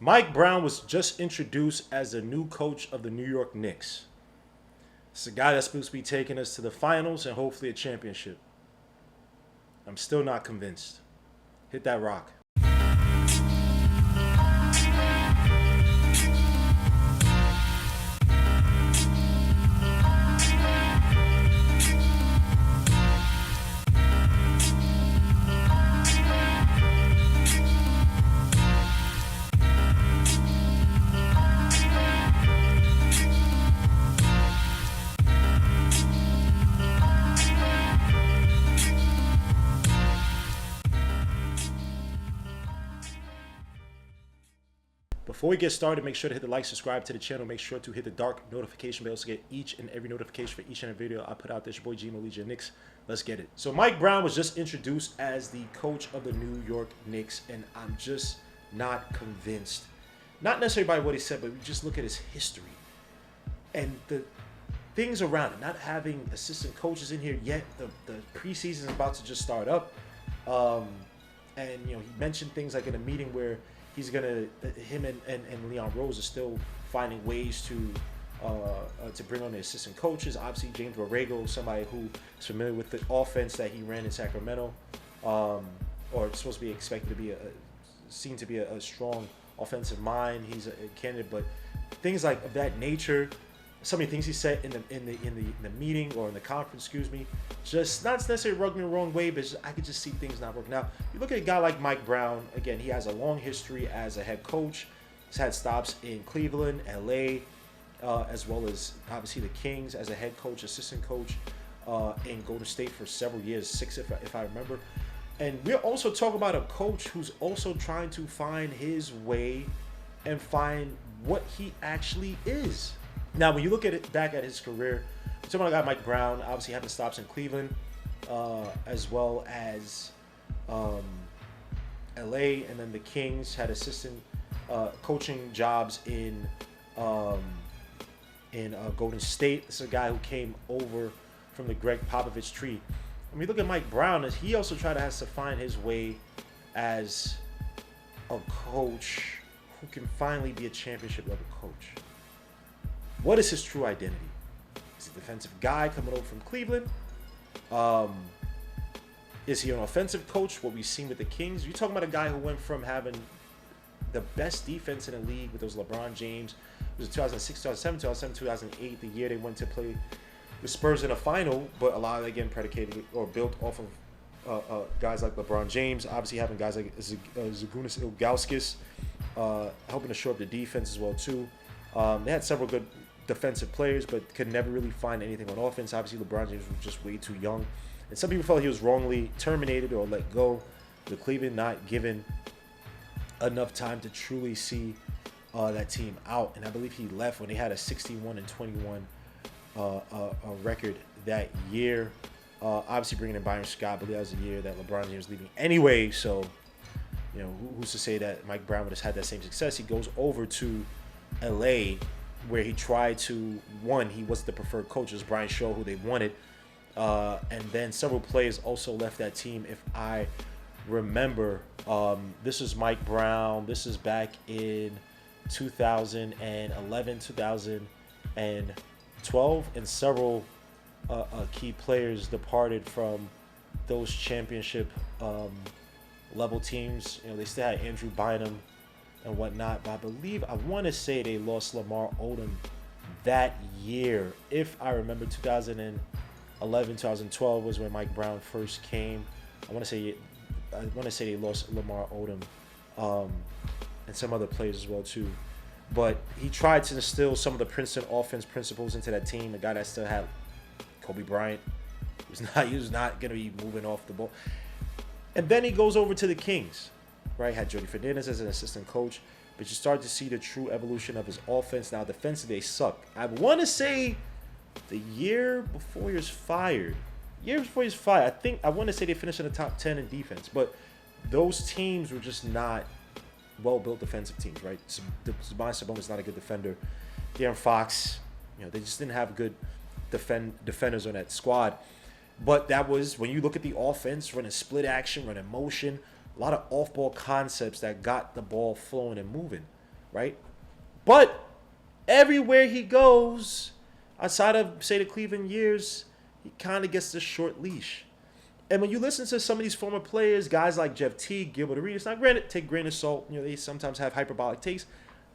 Mike Brown was just introduced as the new coach of the New York Knicks. It's a guy that's supposed to be taking us to the finals and hopefully a championship. I'm still not convinced. Hit that rock. Before we get started, make sure to hit the like, subscribe to the channel. Make sure to hit the dark notification bell to get each and every notification for each and every video I put out. This your boy Gino Legion Knicks. Let's get it. So Mike Brown was just introduced as the coach of the New York Knicks, and I'm just not convinced. Not necessarily by what he said, but we just look at his history and the things around it. Not having assistant coaches in here yet. The preseason is about to just start up, and he mentioned things like in a meeting where he's gonna him and Leon Rose are still finding ways to bring on the assistant coaches. Obviously, James Borrego, somebody who is familiar with the offense that he ran in Sacramento, or supposed to be expected to be seen to be a strong offensive mind. He's a candidate, but things like of that nature. Some of the things he said in the meeting or in the conference, excuse me, just not necessarily rubbing the wrong way, but I could just see things not working. Now, you look at a guy like Mike Brown. Again, he has a long history as a head coach. He's had stops in Cleveland, LA, as well as obviously the Kings as a head coach, assistant coach, in Golden State for several years, 6 if I remember. And we're also talking about a coach who's also trying to find his way and find what he actually is. Now, when you look at it back at his career, we're talking about a guy Mike Brown, obviously having stops in Cleveland, as well as LA, and then the Kings had assistant coaching jobs in Golden State. This is a guy who came over from the Greg Popovich tree. When we look at Mike Brown, he also has to find his way as a coach who can finally be a championship level coach. What is his true identity? Is he a defensive guy coming over from Cleveland? Is he an offensive coach? What we've seen with the Kings. You're talking about a guy who went from having the best defense in the league with those LeBron James. It was 2006, 2007, 2008, the year they went to play the Spurs in a final, but a lot of it, again, predicated or built off of guys like LeBron James. Obviously, having guys like Zagunis Ilgauskas helping to shore up the defense as well, too. They had several good defensive players, but could never really find anything on offense. Obviously, LeBron James was just way too young. And some people felt he was wrongly terminated or let go. The Cleveland not given enough time to truly see that team out. And I believe he left when they had a 61-21 record that year. Obviously, bringing in Byron Scott, but that was the year that LeBron James was leaving anyway. So, who's to say that Mike Brown would have had that same success? He goes over to LA, where he tried to he was the preferred coach. It was Brian Shaw who they wanted, and then several players also left that team, if I remember. This is Mike Brown. This is back in 2011, 2012, and several key players departed from those championship level teams. They still had Andrew Bynum and whatnot, but I want to say they lost Lamar Odom that year. If I remember, 2011, 2012 was when Mike Brown first came. I want to say they lost Lamar Odom, and some other players as well too. But he tried to instill some of the Princeton offense principles into that team. The guy that still had Kobe Bryant, he was not going to be moving off the ball. And then he goes over to the Kings. Right, had Jody Fernandez as an assistant coach, but you start to see the true evolution of his offense. Now, defensively, they suck. I want to say the year before he was fired. I want to say they finished in the top 10 in defense, but those teams were just not well-built defensive teams, right? Sabonis is not a good defender. De'Aaron Fox, they just didn't have good defenders on that squad. But that was, when you look at the offense, running split action, running motion, a lot of off-ball concepts that got the ball flowing and moving. right? But everywhere he goes, outside of, say, the Cleveland years, he kind of gets the short leash. And when you listen to some of these former players, guys like Jeff Teague, Gilbert Arenas, now granted, take a grain of salt, they sometimes have hyperbolic takes.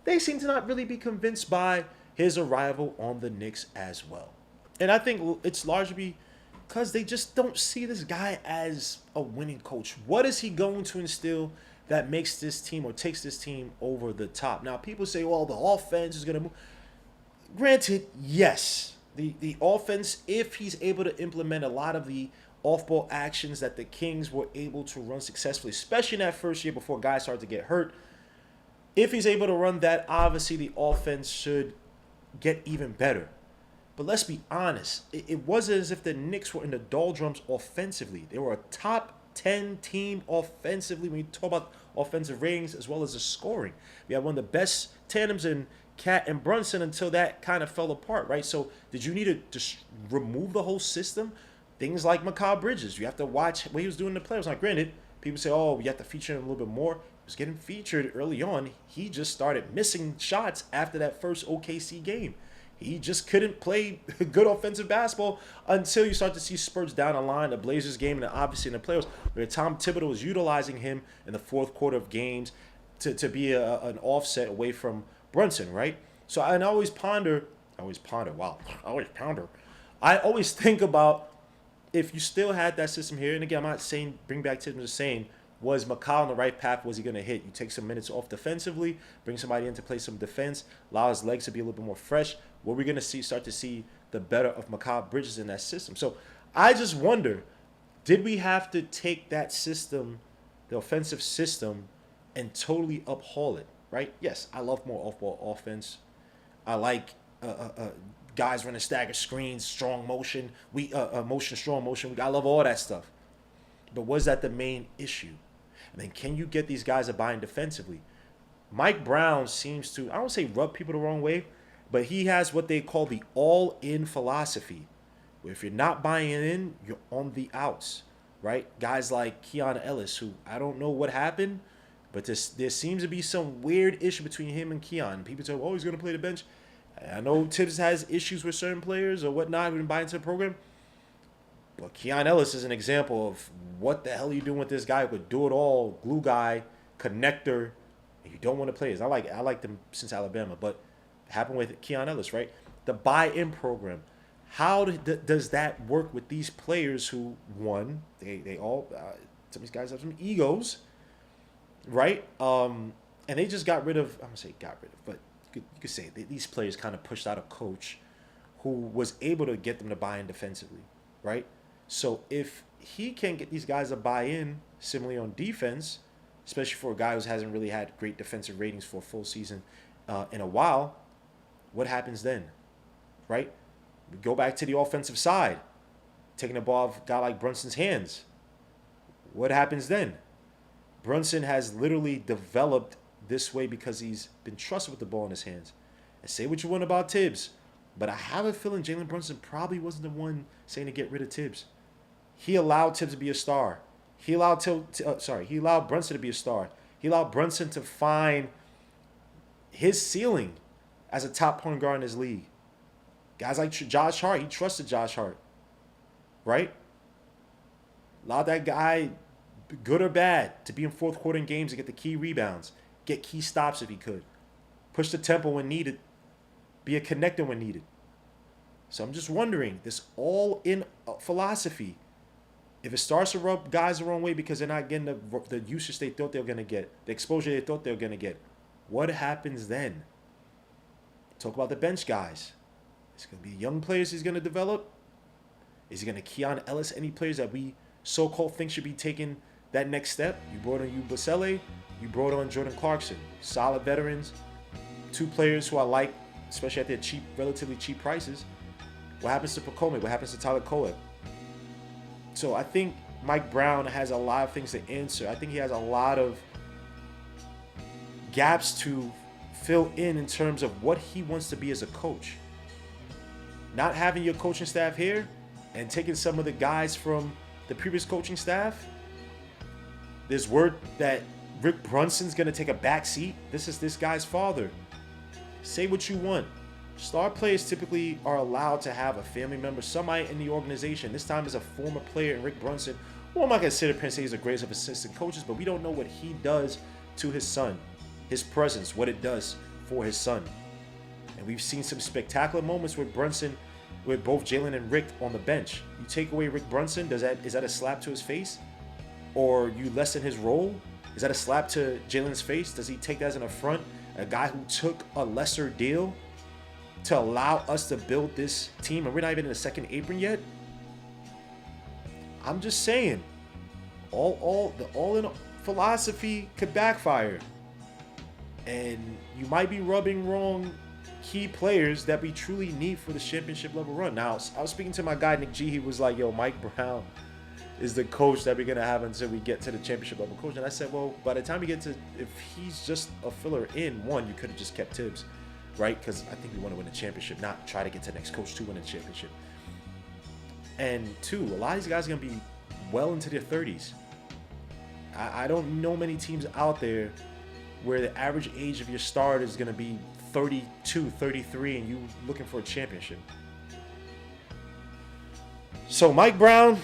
They seem to not really be convinced by his arrival on the Knicks as well. And I think it's largely because they just don't see this guy as a winning coach. What is he going to instill that makes this team or takes this team over the top? Now, people say, well, the offense is going to move. Granted, yes. The offense, if he's able to implement a lot of the off-ball actions that the Kings were able to run successfully, especially in that first year before guys started to get hurt, if he's able to run that, obviously the offense should get even better. But let's be honest, it wasn't as if the Knicks were in the doldrums offensively. They were a top 10 team offensively when you talk about offensive ratings as well as the scoring. We had one of the best tandems in Cat and Brunson until that kind of fell apart, right? So did you need to just remove the whole system? Things like Mikal Bridges, you have to watch what he was doing in the playoffs. Now, granted, people say, oh, you have to feature him a little bit more. He was getting featured early on. He just started missing shots after that first OKC game. He just couldn't play good offensive basketball until you start to see spurts down the line. The Blazers game, and obviously in the playoffs, where Tom Thibodeau was utilizing him in the fourth quarter of games to be an offset away from Brunson, right? So I always ponder. I always think about if you still had that system here, and again, I'm not saying bring back Tibbs, I'm just saying, was Mikal on the right path? Was he going to hit? You take some minutes off defensively, bring somebody in to play some defense, allow his legs to be a little bit more fresh. Were we going to start to see the better of Mikal Bridges in that system? So I just wonder, did we have to take that system, the offensive system, and totally uphaul it, right? Yes, I love more off-ball offense. I like guys running stagger screens, strong motion, strong motion. I love all that stuff. But was that the main issue? And then can you get these guys to buy in defensively? Mike Brown seems to, I don't say rub people the wrong way, but he has what they call the all-in philosophy, where if you're not buying in, you're on the outs, right? Guys like Keon Ellis, who I don't know what happened, but there seems to be some weird issue between him and Keon. People say, oh, he's going to play the bench. I know Tibbs has issues with certain players or whatnot who didn't buy into the program. But Keon Ellis is an example of what the hell are you doing with this guy with do-it-all, glue guy, connector, and you don't want to play this. I like them since Alabama, but it happened with Keon Ellis, right? The buy-in program. How does that work with these players who, one, they all, some of these guys have some egos, right? And they just got rid of, I'm going to say got rid of, but you could say these players kind of pushed out a coach who was able to get them to buy in defensively, right? So if he can get these guys to buy in similarly on defense, especially for a guy who hasn't really had great defensive ratings for a full season in a while, what happens then, right? We go back to the offensive side, taking the ball off a guy like Brunson's hands. What happens then? Brunson has literally developed this way because he's been trusted with the ball in his hands. And say what you want about Tibbs, but I have a feeling Jalen Brunson probably wasn't the one saying to get rid of Tibbs. He allowed Tibbs to be a star. He allowed Brunson to be a star. He allowed Brunson to find his ceiling as a top point guard in his league. Guys like Josh Hart, he trusted Josh Hart, right? Allowed that guy, good or bad, to be in fourth quarter in games and get the key rebounds, get key stops if he could, push the tempo when needed, be a connector when needed. So I'm just wondering, this all-in philosophy, if it starts to rub guys the wrong way because they're not getting the usage they thought they were going to get, the exposure they thought they were going to get, what happens then? Talk about the bench guys. It's going to be young players he's going to develop. Is he going to Keon Ellis any players that we so-called think should be taking that next step? You brought on Basele, you brought on Jordan Clarkson. Solid veterans. Two players who I like, especially at their relatively cheap prices. What happens to Pacome? What happens to Tyler Coed? So I think Mike Brown has a lot of things to answer. I think he has a lot of gaps to fill in terms of what he wants to be as a coach. Not having your coaching staff here and taking some of the guys from the previous coaching staff, there's word that Rick Brunson's going to take a back seat. This is this guy's father. Say what you want. Star players typically are allowed to have a family member, somebody in the organization. This time is a former player in Rick Brunson, who I'm not going to sit up here and say he's the greatest of assistant coaches, but we don't know what he does to his son. His presence, what it does for his son. And we've seen some spectacular moments with Brunson, with both Jalen and Rick on the bench. You take away Rick Brunson, is that a slap to his face? Or you lessen his role? Is that a slap to Jalen's face? Does he take that as an affront? A guy who took a lesser deal to allow us to build this team, and we're not even in the second apron yet? I'm just saying, the all-in philosophy could backfire. And you might be rubbing wrong key players that we truly need for the championship level run. Now, I was speaking to my guy, Nick G. He was like, yo, Mike Brown is the coach that we're going to have until we get to the championship level coach. And I said, well, by the time we get to, if he's just a filler in, one, you could have just kept Tibbs, right? Because I think we want to win the championship, not try to get to the next coach to win the championship. And two, a lot of these guys are going to be well into their 30s. I don't know many teams out there where the average age of your starter is going to be 32, 33, and you looking for a championship. So Mike Brown,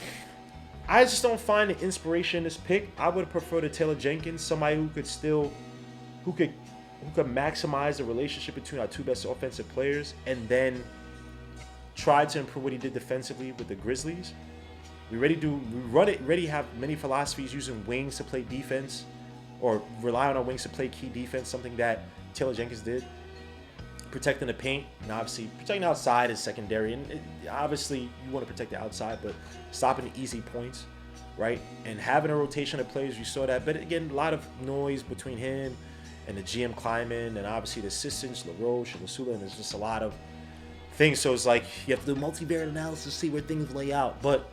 I just don't find the inspiration in this pick. I would prefer to Taylor Jenkins, somebody who could maximize the relationship between our two best offensive players, and then try to improve what he did defensively with the Grizzlies. We already have many philosophies using wings to play defense, or rely on our wings to play key defense, something that Taylor Jenkins did. Protecting the paint, and obviously protecting outside is secondary. And obviously you want to protect the outside, but stopping the easy points, right? And having a rotation of players, you saw that. But again, a lot of noise between him and the GM Kleiman, and obviously the assistants, LaRoche and Lasula, and there's just a lot of things. So it's like you have to do multivariate analysis to see where things lay out. But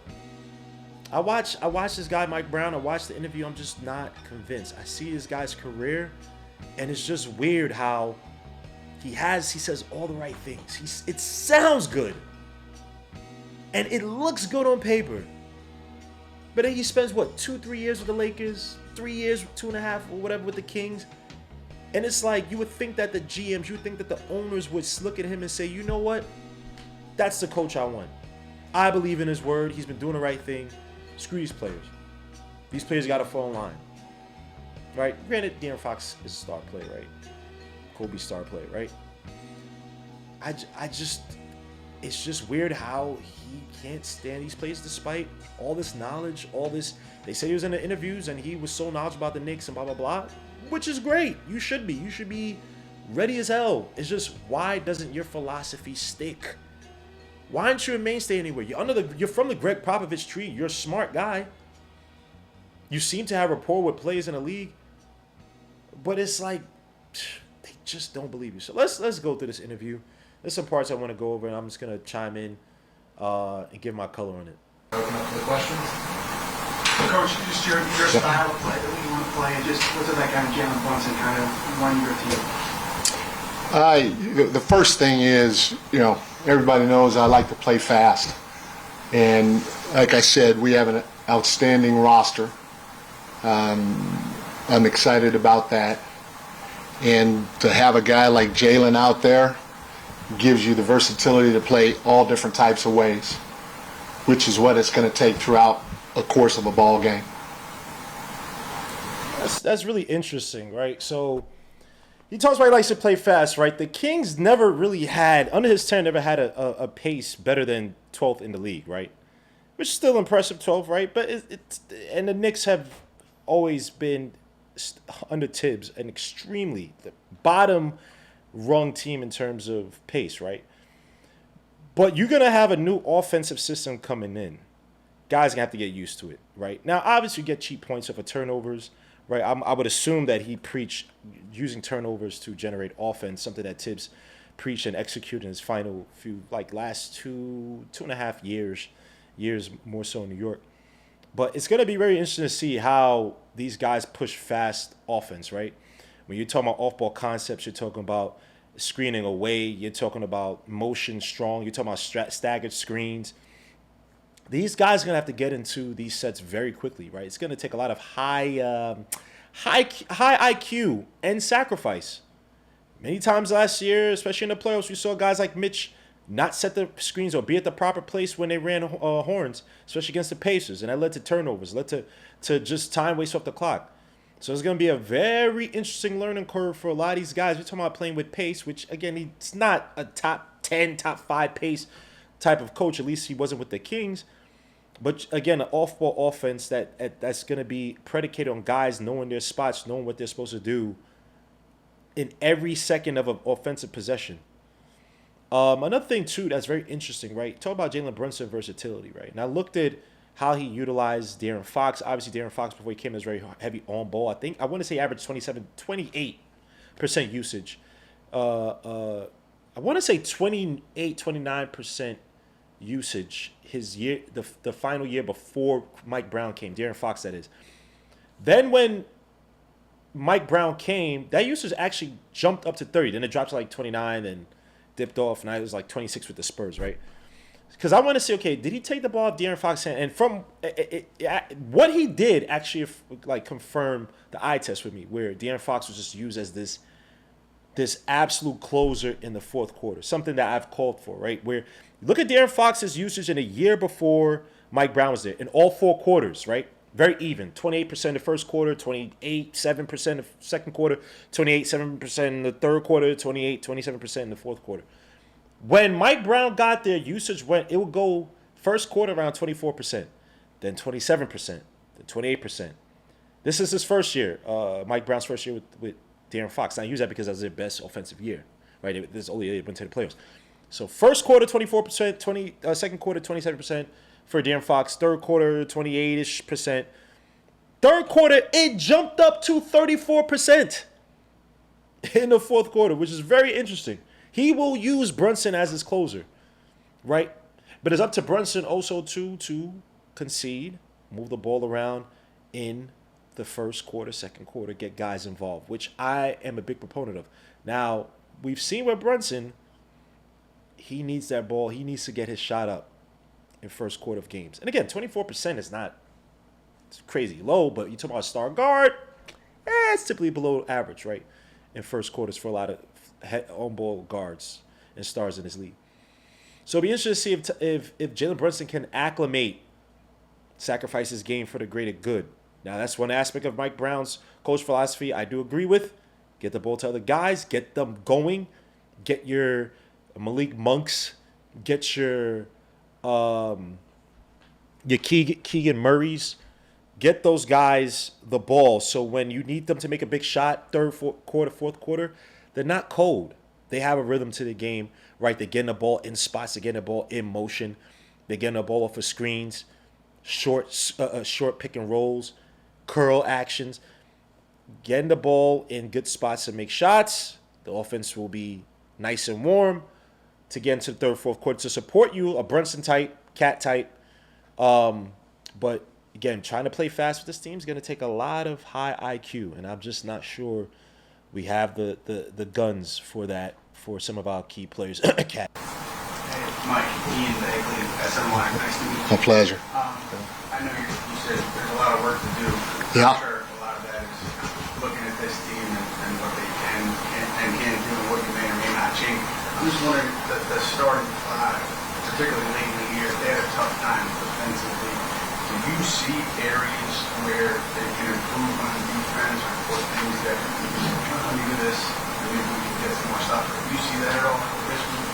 I watched this guy, Mike Brown. I watched the interview. I'm just not convinced. I see this guy's career, and it's just weird how he says all the right things. It sounds good, and it looks good on paper. But then he spends, 2-3 years with the Lakers, 3 years, 2.5 or whatever with the Kings. And it's like, you would think that the GMs, you would think that the owners would look at him and say, you know what? That's the coach I want. I believe in his word. He's been doing the right thing. Screw these players. These players got to fall in line. Right? Granted, De'Aaron Fox is a star player, right? Kobe star player, right? It's just weird how he can't stand these players despite all this knowledge, all this. They say he was in the interviews and he was so knowledgeable about the Knicks and blah, blah, blah, which is great. You should be. You should be ready as hell. It's just, why doesn't your philosophy stick? Why aren't you a mainstay anywhere? You're from the Greg Popovich tree. You're a smart guy. You seem to have rapport with players in the league, but it's like they just don't believe you. So let's go through this interview. There's some parts I want to go over, and I'm just gonna chime in and give my color on it. Open up for the questions. Coach, just your style of play that you want to play, and just what's it like kind of Jalen Brunson kind of running your team? The first thing is, everybody knows I like to play fast. And like I said, we have an outstanding roster. I'm excited about that. And to have a guy like Jalen out there gives you the versatility to play all different types of ways, which is what it's going to take throughout a course of a ball game. That's really interesting, right? So he talks about he likes to play fast, right? The Kings never really had, under his tenure, never had a pace better than 12th in the league, right? Which is still impressive, 12th, right? But and the Knicks have always been, under Tibbs, an extremely bottom rung team in terms of pace, right? But you're going to have a new offensive system coming in. Guys are going to have to get used to it, right? Now, obviously, you get cheap points off of turnovers, right? I would assume that he preached using turnovers to generate offense, something that Tibbs preached and executed in his final few, last two and a half years more so in New York. But it's going to be very interesting to see how these guys push fast offense, right? When you're talking about off-ball concepts, you're talking about screening away, you're talking about motion strong, you're talking about staggered screens. These guys are going to have to get into these sets very quickly, right? It's going to take a lot of high high IQ and sacrifice. Many times last year, especially in the playoffs, we saw guys like Mitch not set the screens or be at the proper place when they ran horns, especially against the Pacers, and that led to turnovers, led to just time waste off the clock. So it's going to be a very interesting learning curve for a lot of these guys. We're talking about playing with pace, which, again, he's not a top 10, top 5 pace type of coach. At least he wasn't with the Kings. But, again, an off-ball offense that's going to be predicated on guys knowing their spots, knowing what they're supposed to do in every second of an offensive possession. Another thing, too, that's very interesting, right? Talk about Jalen Brunson versatility, right? And I looked at how he utilized De'Aaron Fox. Obviously, De'Aaron Fox, before he came, was very heavy on ball. I want to say averaged 28% usage. I want to say 29% usage his year, the final year before Mike Brown came. De'Aaron Fox, that is. Then when Mike Brown came, that usage actually jumped up to 30. Then it dropped to like 29 and dipped off. And I was like 26 with the Spurs, right? Because I want to say, okay, did he take the ball off De'Aaron Fox's hand? And from what he did actually like confirmed the eye test with me, where De'Aaron Fox was just used as this absolute closer in the fourth quarter, something that I've called for, right? Where look at De'Aaron Fox's usage in a year before Mike Brown was there in all 4 quarters, right? Very even, 28% the first quarter, 28.7% the second quarter, 28.7% in the third quarter, 27% in the fourth quarter. When Mike Brown got there, usage it would go first quarter around 24%, then 27%, then 28%. This is his first year, Mike Brown's first year with De'Aaron Fox. Now, I use that because that was their best offensive year, right? This only they went to the playoffs. So first quarter, 24%, second quarter, 27% for De'Aaron Fox. Third quarter, 28-ish%. Third quarter, it jumped up to 34% in the fourth quarter, which is very interesting. He will use Brunson as his closer, right? But it's up to Brunson also to concede, move the ball around in the first quarter, second quarter, get guys involved, which I am a big proponent of. Now, we've seen with Brunson, he needs that ball. He needs to get his shot up in first quarter of games. And again, 24% is not crazy low, but you talk about star guard, it's typically below average, right? In first quarters for a lot of on-ball guards and stars in this league. So it'll be interesting to see if Jalen Brunson can acclimate, sacrifice his game for the greater good. Now, that's one aspect of Mike Brown's coach philosophy I do agree with. Get the ball to other guys, get them going, get your Malik Monks, get your Keegan Murrays, get those guys the ball so when you need them to make a big shot, fourth quarter, they're not cold. They have a rhythm to the game, right? They're getting the ball in spots. They're getting the ball in motion. They're getting the ball off of screens, short pick and rolls, curl actions. Getting the ball in good spots to make shots. The offense will be nice and warm to get into the third, fourth quarter to support you, a Brunson type, cat type. But again, trying to play fast with this team is going to take a lot of high IQ, and I'm just not sure we have the guns for that for some of our key players. Cat. Hey, Mike, Ian Bagley, SMY, nice to meet you. A pleasure. I know you said there's a lot of work to do. Yeah. I'm sure a lot of that is looking at this team and what they can do and what you may or may not change. I'm just wondering, the starting five, particularly late in the year, they had a tough time defensively. Do you see areas where they can improve on defense or things that let me do this, maybe we can get some more stuff? Do you see that at all this week?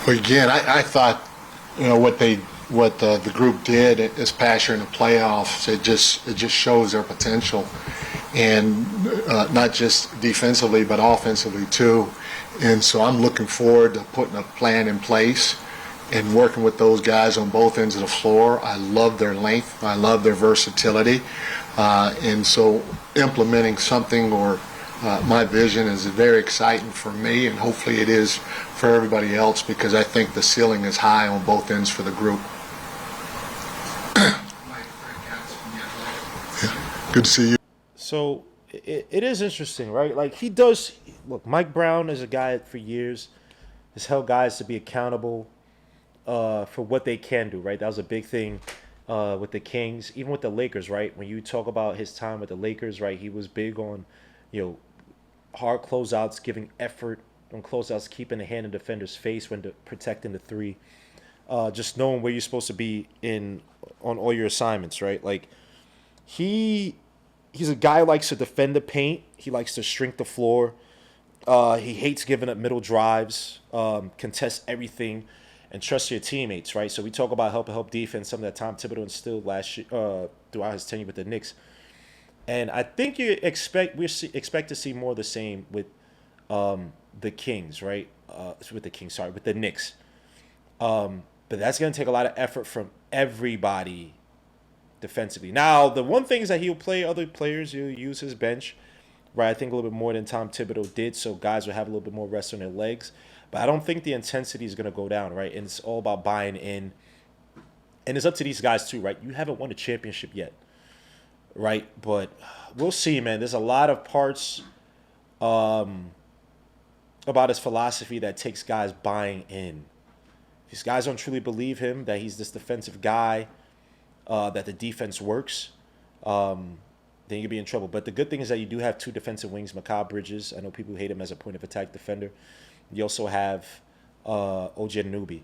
Well, again, I thought, what the group did this past year in the playoffs, it just shows their potential, and not just defensively but offensively too. And so I'm looking forward to putting a plan in place and working with those guys on both ends of the floor. I love their length. I love their versatility. And so implementing something or my vision is very exciting for me, and hopefully it is for everybody else, because I think the ceiling is high on both ends for the group. Good to see you. So it is interesting, right? Like he does. Look, Mike Brown is a guy for years has held guys to be accountable for what they can do, right? That was a big thing with the Kings, even with the Lakers, right? When you talk about his time with the Lakers, right, he was big on, you know, hard closeouts, giving effort on closeouts, keeping the hand in defender's face when protecting the three, just knowing where you're supposed to be in on all your assignments, right? Like he's a guy who likes to defend the paint. He likes to shrink the floor. He hates giving up middle drives, contest everything, and trust your teammates, right? So we talk about help defense, something that Tom Thibodeau instilled last year, throughout his tenure with the Knicks. And I think expect to see more of the same with the Kings, right? With the Knicks. But that's going to take a lot of effort from everybody defensively. Now, the one thing is that he'll play other players. He'll use his bench, right? I think a little bit more than Tom Thibodeau did, so guys will have a little bit more rest on their legs. But I don't think the intensity is going to go down, right? And it's all about buying in. And it's up to these guys, too, right? You haven't won a championship yet, right? But we'll see, man. There's a lot of parts about his philosophy that takes guys buying in. These guys don't truly believe him, that he's this defensive guy, that the defense works, then you could be in trouble. But the good thing is that you do have two defensive wings, Mikal Bridges. I know people hate him as a point of attack defender. You also have OG Anunoby.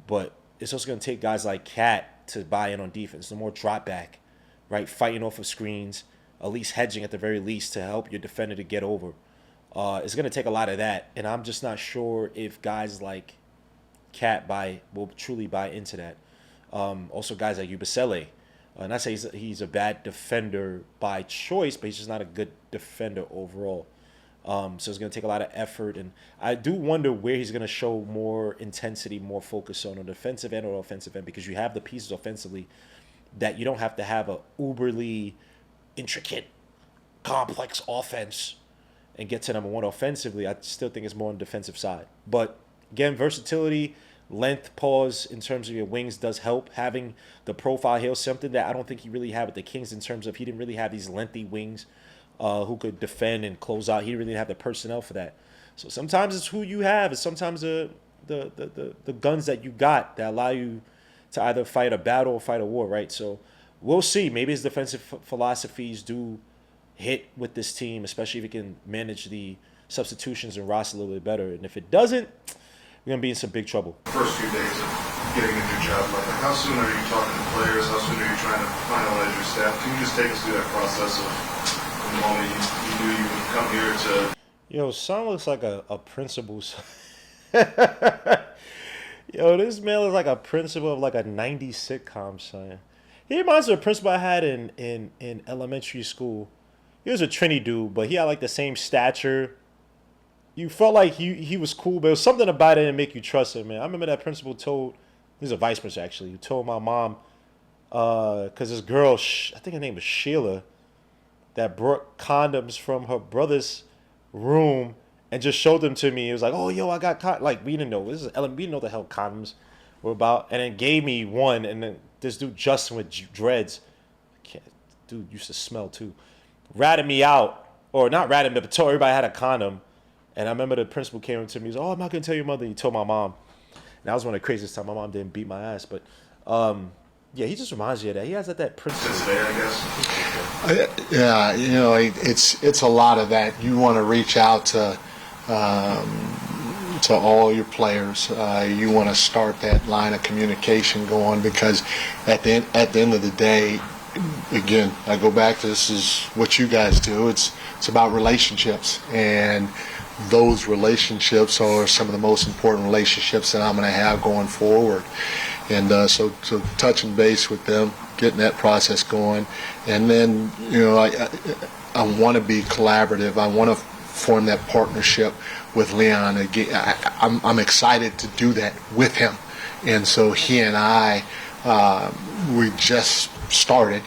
But it's also going to take guys like Cat to buy in on defense. No more drop back, right? Fighting off of screens, at least hedging at the very least to help your defender to get over. It's going to take a lot of that. And I'm just not sure if guys like Cat will truly buy into that. Also, guys like Yabusele. Not say he's a bad defender by choice, but he's just not a good defender overall. So it's going to take a lot of effort, and I do wonder where he's going to show more intensity, more focus on the defensive end or offensive end, because you have the pieces offensively that you don't have to have a uberly intricate, complex offense and get to number one offensively. I still think it's more on the defensive side. But again, versatility, length, pause in terms of your wings does help. Having the profile here, something that I don't think he really had with the Kings in terms of he didn't really have these lengthy wings who could defend and close out. He didn't really have the personnel for that. So sometimes it's who you have. It's sometimes the guns that you got that allow you to either fight a battle or fight a war, right? So we'll see. Maybe his defensive philosophies do hit with this team, especially if he can manage the substitutions and roster a little bit better. And if it doesn't, we're going to be in some big trouble. First few days of getting a new job, like how soon are you talking to players? How soon are you trying to finalize your staff? Can you just take us through that process of the moment you knew you would come here to... Yo, son looks like a principal. Yo, this man looks like a principal of like a 90s sitcom, son. He reminds me of a principal I had in elementary school. He was a Trini dude, but he had like the same stature. You felt like he was cool, but there was something about it that make you trust him, man. I remember that principal told, he's a vice principal actually, who told my mom, because this girl, I think her name was Sheila, that brought condoms from her brother's room and just showed them to me. It was like, oh, yo, I got condoms. Like, we didn't know. We didn't know the hell condoms were about. And then gave me one, and then this dude, Justin, with dreads, dude used to smell too, ratted me out. Or not ratted me, but told everybody had a condom. And I remember the principal came up to me. He was like, oh, I'm not going to tell your mother. He told my mom. And that was one of the craziest times. My mom didn't beat my ass. But, yeah, he just reminds you of that. He has that principal. Today, I guess. Yeah, you know, it's a lot of that. You want to reach out to all your players. You want to start that line of communication going, because at the end of the day, again, I go back to, this is what you guys do. It's about relationships, and those relationships are some of the most important relationships that I'm going to have going forward. And so touching base with them, getting that process going, and then, you know, I want to be collaborative. I want to form that partnership with Leon. Again, I'm excited to do that with him. And so he and I, we just started,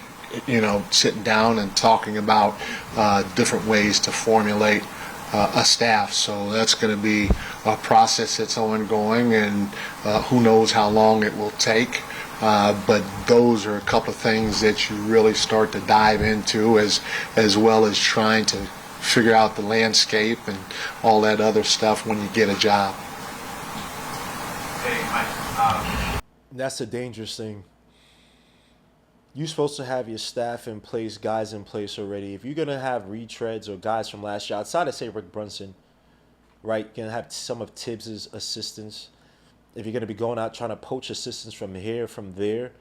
you know, sitting down and talking about different ways to formulate a staff. So that's going to be a process that's ongoing, and who knows how long it will take. But those are a couple of things that you really start to dive into, as well as trying to figure out the landscape and all that other stuff when you get a job. Hey, Mike. That's the dangerous thing. you're supposed to have your staff in place, guys in place already. If you're gonna have retreads or guys from last year, outside of say Rick Brunson, right, you're gonna have some of Tibbs's assistants. If you're gonna be going out trying to poach assistants from here, from there,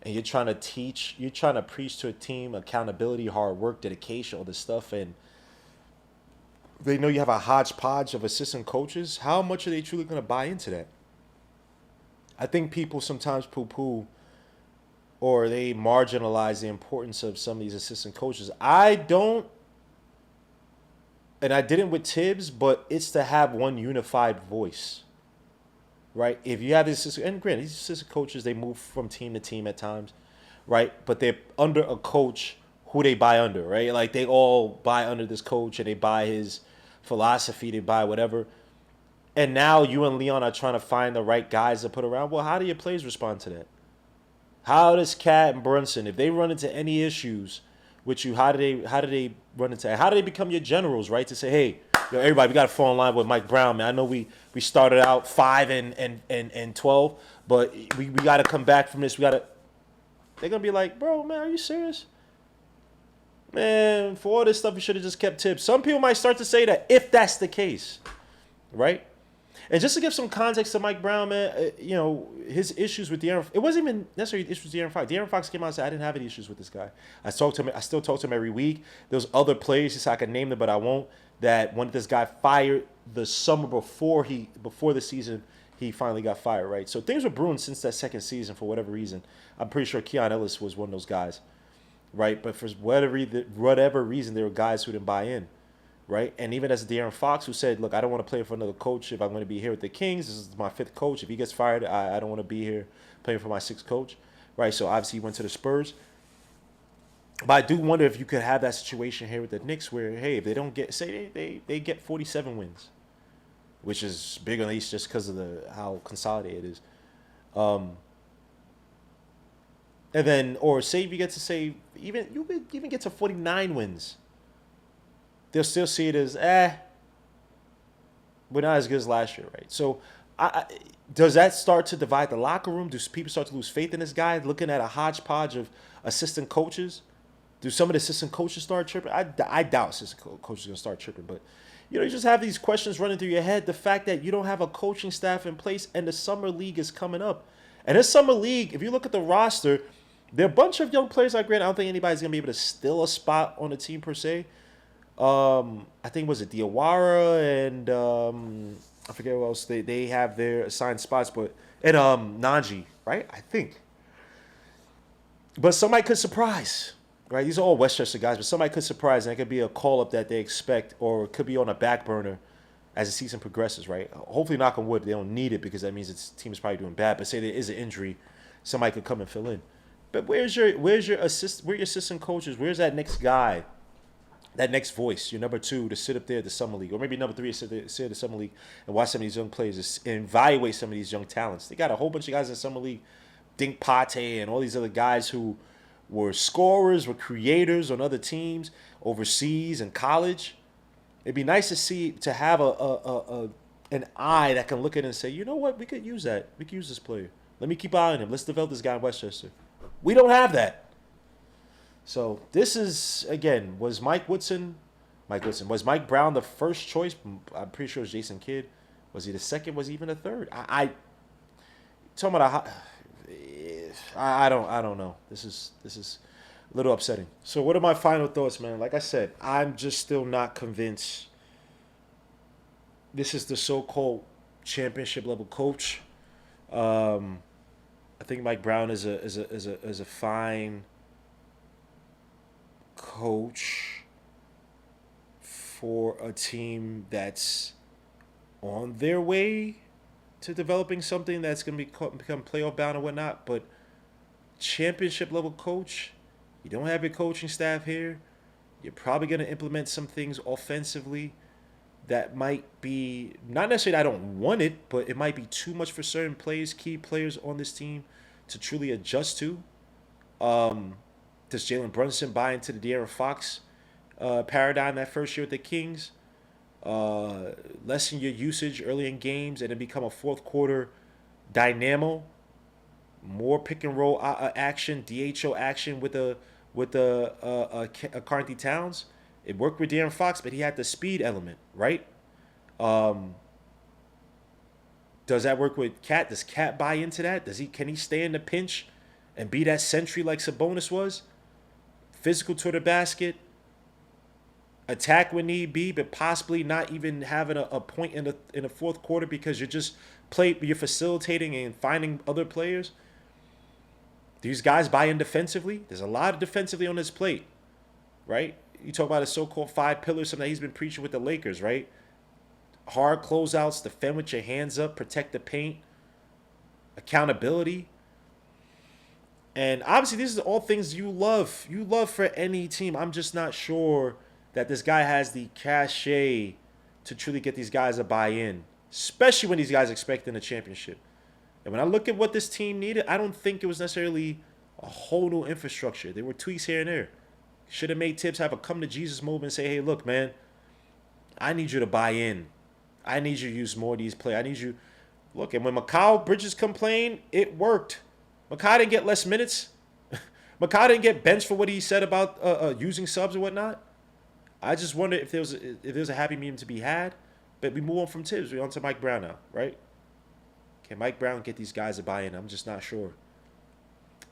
and you're trying to teach, you're trying to preach to a team accountability, hard work, dedication, all this stuff, and they know you have a hodgepodge of assistant coaches. How much are they truly gonna buy into that? I think people sometimes poo-poo or they marginalize the importance of some of these assistant coaches. I don't, and I didn't with Tibbs, but it's to have one unified voice, right? If you have these assistant, and granted, these assistant coaches, they move from team to team at times, right? But they're under a coach who they buy under, right? Like they all buy under this coach and they buy his philosophy, they buy whatever. And now you and Leon are trying to find the right guys to put around. Well, how do your players respond to that? How does Cat and Brunson, if they run into any issues with you, how do they run into? How do they become your generals, right? To say, hey, yo, everybody, we got to fall in line with Mike Brown, man. I know we started out 5-12, but we got to come back from this. We got to. They're gonna be like, bro, man, are you serious? Man, for all this stuff, you should have just kept Tibbs. Some people might start to say that if that's the case, right? And just to give some context to Mike Brown, man, his issues with De'Aaron, it wasn't even necessarily issues with De'Aaron Fox. De'Aaron Fox came out and said, I didn't have any issues with this guy. I still talk to him every week. There's other players, just so I can name them, but I won't, that wanted this guy fired the summer before the season he finally got fired, right? So things were brewing since that second season for whatever reason. I'm pretty sure Keon Ellis was one of those guys, right? But for whatever reason, there were guys who didn't buy in. Right, and even as De'Aaron Fox, who said, "Look, I don't want to play for another coach if I'm going to be here with the Kings. This is my fifth coach. If he gets fired, I don't want to be here playing for my sixth coach." Right, so obviously he went to the Spurs. But I do wonder if you could have that situation here with the Knicks, where hey, if they don't get, say they get 47 wins, which is big at least just because of how consolidated it is, and then or say if you get to say you could even get to 49 wins. They'll still see it as, we're not as good as last year, right? So does that start to divide the locker room? Do people start to lose faith in this guy looking at a hodgepodge of assistant coaches? Do some of the assistant coaches start tripping? I doubt assistant coaches are going to start tripping. But, you just have these questions running through your head. The fact that you don't have a coaching staff in place and the summer league is coming up. And this summer league, if you look at the roster, there are a bunch of young players. I don't think anybody's going to be able to steal a spot on the team per se. I think was it Diawara and I forget what else they have their assigned spots, but and Najee, right? I think. But somebody could surprise, right? These are all Westchester guys, but somebody could surprise, and it could be a call up that they expect, or it could be on a back burner as the season progresses, right? Hopefully, knock on wood, they don't need it because that means its team is probably doing bad. But say there is an injury, somebody could come and fill in. But where's your assistant coaches? Where's that next guy? That next voice, your number 2, to sit up there at the summer league, or maybe number 3 to sit at the summer league and watch some of these young players and evaluate some of these young talents. They got a whole bunch of guys in the summer league, Dink Pate and all these other guys who were scorers, were creators on other teams overseas and college. It'd be nice to have an eye that can look at it and say, you know what, we could use that. We could use this player. Let me keep an eye on him. Let's develop this guy in Westchester. We don't have that. So this is, again, was Mike Brown the first choice? I'm pretty sure it was Jason Kidd. Was he the second? Was he even the third? I talking about I don't know. This is a little upsetting. So what are my final thoughts, man? Like I said, I'm just still not convinced this is the so-called championship level coach. I think Mike Brown is a fine coach for a team that's on their way to developing something that's going to become playoff bound and whatnot. But championship level coach, you don't have your coaching staff here. You're probably going to implement some things offensively that might be, not necessarily I don't want it, but it might be too much for certain players, key players on this team to truly adjust to. Does Jalen Brunson buy into the De'Aaron Fox paradigm that first year with the Kings? Lessen your usage early in games and then become a fourth quarter dynamo, more pick and roll action, DHO action with a Karl-Anthony Towns. It worked with De'Aaron Fox, but he had the speed element, right? Does that work with Cat? Does Cat buy into that? Can he stay in the pinch and be that sentry like Sabonis was? Physical to the basket, attack when need be, but possibly not even having a point in the fourth quarter because you're facilitating and finding other players. These guys buy in defensively. There's a lot of defensively on his plate, right? You talk about his so-called 5 pillars, something that he's been preaching with the Lakers, right? Hard closeouts, defend with your hands up, protect the paint, accountability. And obviously, these are all things you love. You love for any team. I'm just not sure that this guy has the cachet to truly get these guys to buy in, especially when these guys are expecting a championship. And when I look at what this team needed, I don't think it was necessarily a whole new infrastructure. There were tweaks here and there. Should have made Tibbs have a come-to-Jesus moment and say, hey, look, man, I need you to buy in. I need you to use more of these plays. I need you. Look, and when Mikal Bridges complained, it worked. Mikal didn't get less minutes. Mikal didn't get benched for what he said about using subs or whatnot. I just wonder if there was a happy medium to be had. But we move on from Tibbs. We're on to Mike Brown now, right? Can Mike Brown get these guys to buy in? I'm just not sure.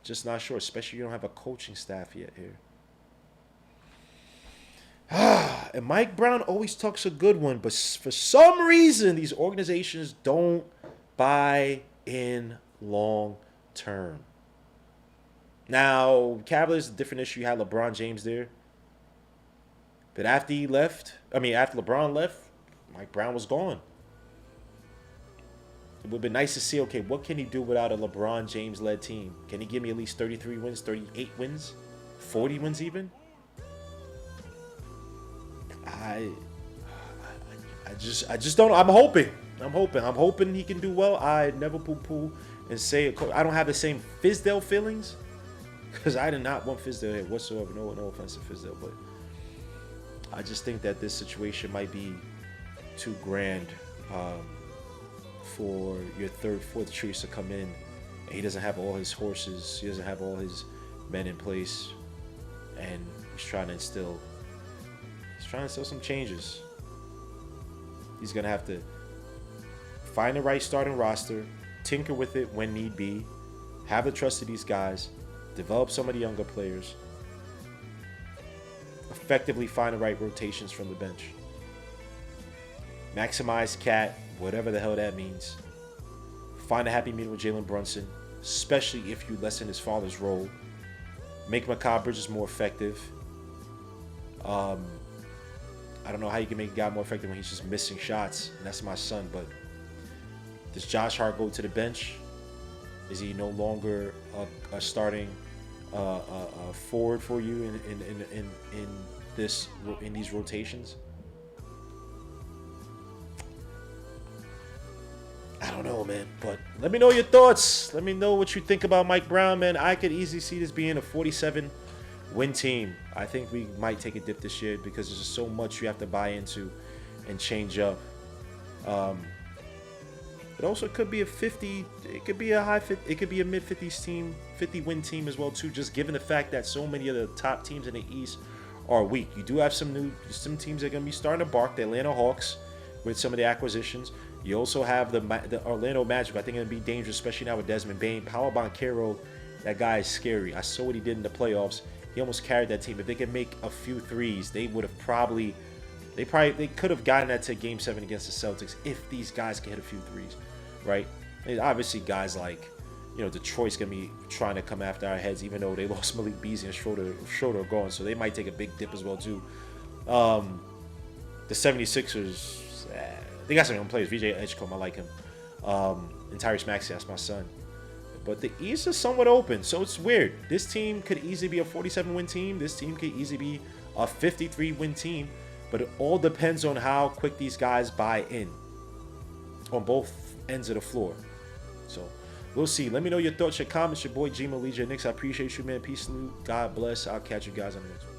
Just not sure, especially you don't have a coaching staff yet here. And Mike Brown always talks a good one, but for some reason, these organizations don't buy in long term. Now, Cavaliers, a different issue. You had LeBron James there. But after LeBron left, Mike Brown was gone. It would have been nice to see, okay, what can he do without a LeBron James-led team? Can he give me at least 33 wins, 38 wins, 40 wins even? I just don't. I'm hoping he can do well. I never poo-poo and say I don't have the same Fizdale feelings because I did not want Fizdale here whatsoever. No offense to Fizdale, but I just think that this situation might be too grand for your third, fourth choice to come in. And he doesn't have all his horses. He doesn't have all his men in place, and he's trying to instill some changes. He's going to have to find the right starting roster, tinker with it when need be, have the trust of these guys, develop some of the younger players, effectively find the right rotations from the bench. Maximize Cat, whatever the hell that means. Find a happy medium with Jalen Brunson, especially if you lessen his father's role. Make Mikal Bridges more effective. I don't know how you can make a guy more effective when he's just missing shots, and that's my son. But does Josh Hart go to the bench? Is he no longer a starting forward for you in these rotations? I don't know, man. But let me know your thoughts. Let me know what you think about Mike Brown, man. I could easily see this being a 47-win team. I think we might take a dip this year because there's just so much you have to buy into and change up. But also it could be a 50. It could be a high 50. It could be a mid 50s team, 50-win team as well too. Just given the fact that so many of the top teams in the East are weak. You do have some teams that are going to be starting to bark. The Atlanta Hawks with some of the acquisitions. You also have the Orlando Magic. I think it's going to be dangerous, especially now with Desmond Bane. Paolo Banchero, that guy is scary. I saw what he did in the playoffs. He almost carried that team. If they could make a few threes, they could have gotten that to Game 7 against the Celtics if these guys could hit a few threes, right? And obviously, guys like, Detroit's going to be trying to come after our heads, even though they lost Malik Beasley and Schroeder are gone, so they might take a big dip as well, too. The 76ers, they got some young players. VJ Edgecombe, I like him. And Tyrese Maxey, that's my son. But the East is somewhat open, so it's weird. This team could easily be a 47-win team. This team could easily be a 53-win team. But it all depends on how quick these guys buy in on both ends of the floor. So we'll see. Let me know your thoughts, your comments. Your boy G. Legion Knicks. I appreciate you, man. Peace, salute. God bless. I'll catch you guys on the next one.